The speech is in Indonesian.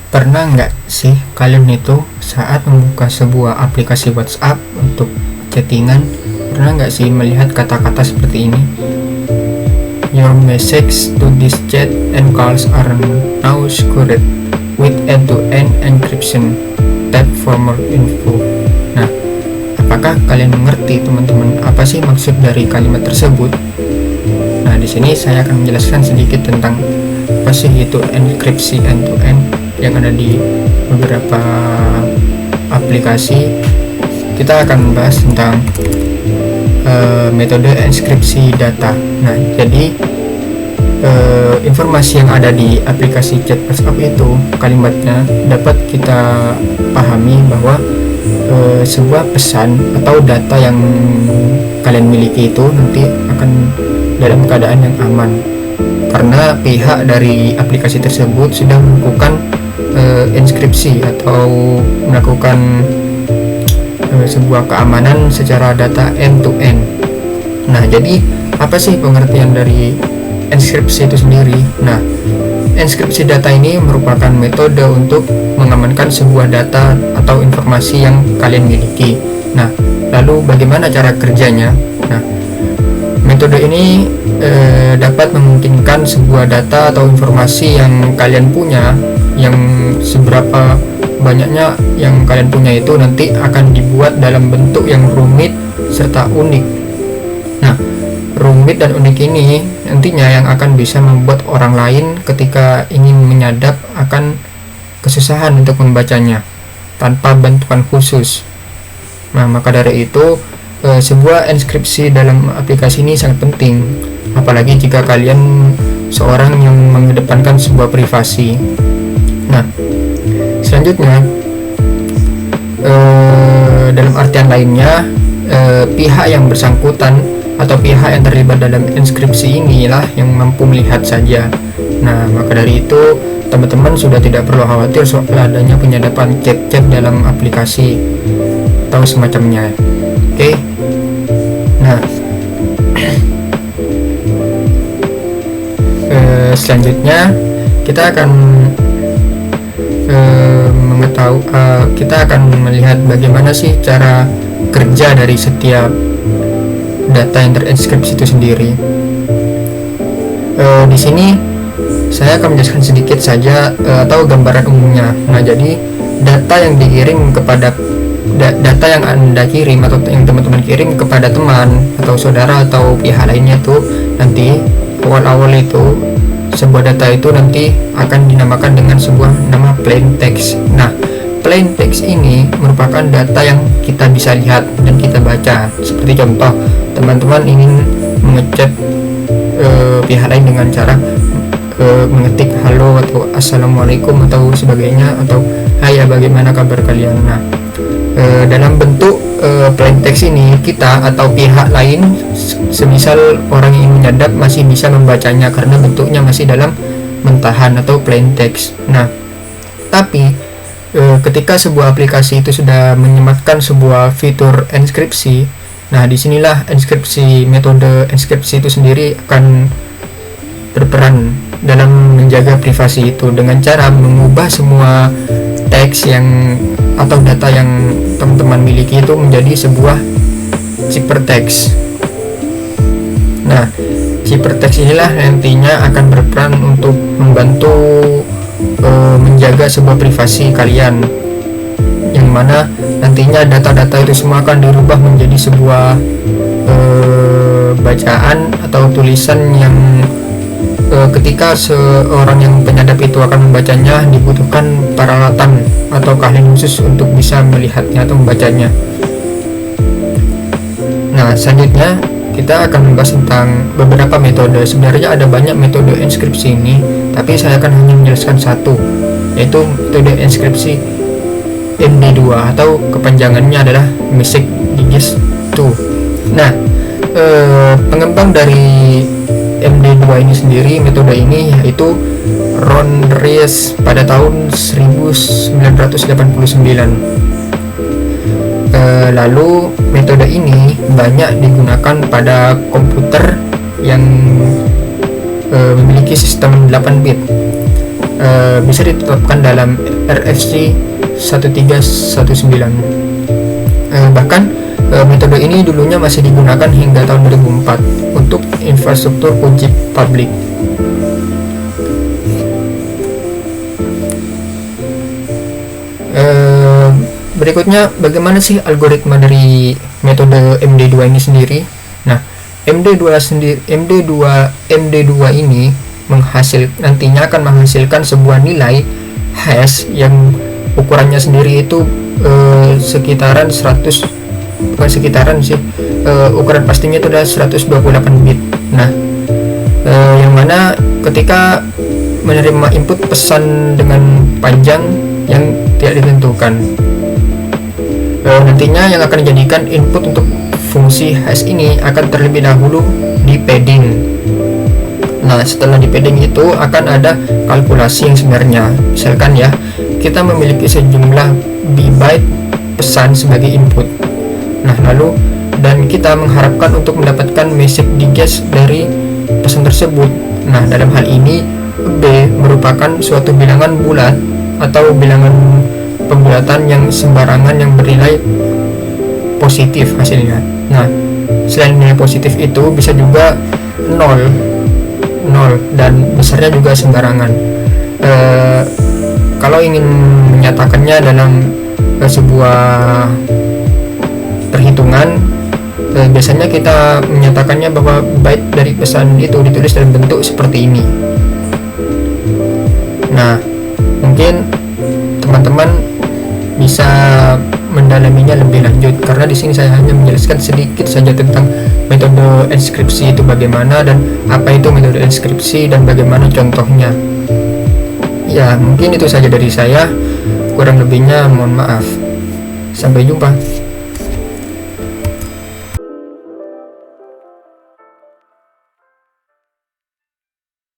Pernah nggak sih kalian itu saat membuka sebuah aplikasi WhatsApp untuk chattingan, pernah nggak sih melihat kata-kata seperti ini? Your message to this chat and calls are now secured with end-to-end encryption. Tap for more info. Nah, apakah kalian mengerti teman-teman apa sih maksud dari kalimat tersebut? Nah, di sini saya akan menjelaskan sedikit tentang apa sih itu enkripsi end-to-end yang ada di beberapa aplikasi. Kita akan membahas tentang metode enkripsi data. Nah, jadi informasi yang ada di aplikasi chat WhatsApp itu kalimatnya dapat kita pahami bahwa sebuah pesan atau data yang kalian miliki itu nanti akan dalam keadaan yang aman karena pihak dari aplikasi tersebut sudah melakukan enkripsi atau melakukan sebuah keamanan secara data end to end. Nah, jadi apa sih pengertian dari enkripsi itu sendiri? Nah, enkripsi data ini merupakan metode untuk mengamankan sebuah data atau informasi yang kalian miliki. Nah, lalu bagaimana cara kerjanya? Nah, metode ini dapat memungkinkan sebuah data atau informasi yang kalian punya, yang seberapa banyaknya yang kalian punya itu nanti akan dibuat dalam bentuk yang rumit serta unik. Nah, rumit dan unik ini nantinya yang akan bisa membuat orang lain ketika ingin menyadap akan kesusahan untuk membacanya tanpa bantuan khusus. Nah, maka dari itu sebuah enkripsi dalam aplikasi ini sangat penting, apalagi jika kalian seorang yang mengedepankan sebuah privasi. Nah, selanjutnya dalam artian lainnya, pihak yang bersangkutan atau pihak yang terlibat dalam enkripsi inilah yang mampu melihat saja. Nah, maka dari itu teman-teman sudah tidak perlu khawatir soal adanya penyadapan chat-chat dalam aplikasi atau semacamnya. Oke. Nah, selanjutnya kita akan kita akan melihat bagaimana sih cara kerja dari setiap data yang terenkripsi itu sendiri. Di sini saya akan menjelaskan sedikit saja atau gambaran umumnya. Nah, jadi data yang dikirim kepada data yang Anda kirim atau yang teman-teman kirim kepada teman atau saudara atau pihak lainnya itu nanti awal-awal itu sebuah data itu nanti akan dinamakan dengan sebuah nama plain text. Nah, plain text ini merupakan data yang kita bisa lihat dan kita baca. Seperti contoh, teman-teman ingin mengechat pihak lain dengan cara mengetik halo atau assalamualaikum atau sebagainya, atau hai, bagaimana kabar kalian. Nah, dalam bentuk plain text ini kita atau pihak lain, semisal orang yang ingin menyadap, masih bisa membacanya karena bentuknya masih dalam mentahan atau plain text. Nah, tapi ketika sebuah aplikasi itu sudah menyematkan sebuah fitur enkripsi, nah disinilah metode enkripsi itu sendiri akan berperan dalam menjaga privasi itu dengan cara mengubah semua teks yang atau data yang teman-teman miliki itu menjadi sebuah ciphertext. Nah, ciphertext inilah nantinya akan berperan untuk membantu menjaga sebuah privasi kalian, yang mana nantinya data-data itu semua akan dirubah menjadi sebuah bacaan atau tulisan yang ketika seorang yang penyadap itu akan membacanya dibutuhkan peralatan atau keahlian khusus untuk bisa melihatnya atau membacanya. Nah, selanjutnya kita akan membahas tentang beberapa metode. Sebenarnya ada banyak metode enkripsi ini, tapi saya akan hanya menjelaskan satu, yaitu metode enkripsi MD2 atau kepanjangannya adalah Message Digest 2. Nah, pengembang dari MD2 ini sendiri, metode ini yaitu Ron Ries pada tahun 1989. Lalu metode ini banyak digunakan pada komputer yang memiliki sistem 8 bit. bisa ditetapkan dalam RFC 1319. Bahkan metode ini dulunya masih digunakan hingga tahun 2004 untuk infrastruktur uji publik. Berikutnya, bagaimana sih algoritma dari metode MD2 ini sendiri? Nah, MD2 ini nantinya akan menghasilkan sebuah nilai hash yang ukurannya sendiri itu sekitaran 100, bukan sekitaran sih, ukuran pastinya itu adalah 128 bit. Nah, yang mana ketika menerima input pesan dengan panjang yang tidak ditentukan, nantinya yang akan dijadikan input untuk fungsi hash ini akan terlebih dahulu di padding. Nah, setelah di padding itu akan ada kalkulasi yang sebenarnya. Misalkan ya, kita memiliki sejumlah byte pesan sebagai input. Nah, lalu dan kita mengharapkan untuk mendapatkan message digest dari pesan tersebut. Nah, dalam hal ini B merupakan suatu bilangan bulat atau bilangan pembulatan yang sembarangan yang bernilai positif hasilnya. Nah, selain nilai positif itu bisa juga 0 dan besarnya juga sembarangan. Kalau ingin menyatakannya dalam sebuah perhitungan, biasanya kita menyatakannya bahwa byte dari pesan itu ditulis dalam bentuk seperti ini. Nah, mungkin teman-teman bisa mendalaminya lebih lanjut, karena di sini saya hanya menjelaskan sedikit saja tentang metode enskripsi itu bagaimana dan apa itu metode enskripsi dan bagaimana contohnya. Ya, mungkin itu saja dari saya. Kurang lebihnya mohon maaf. Sampai jumpa.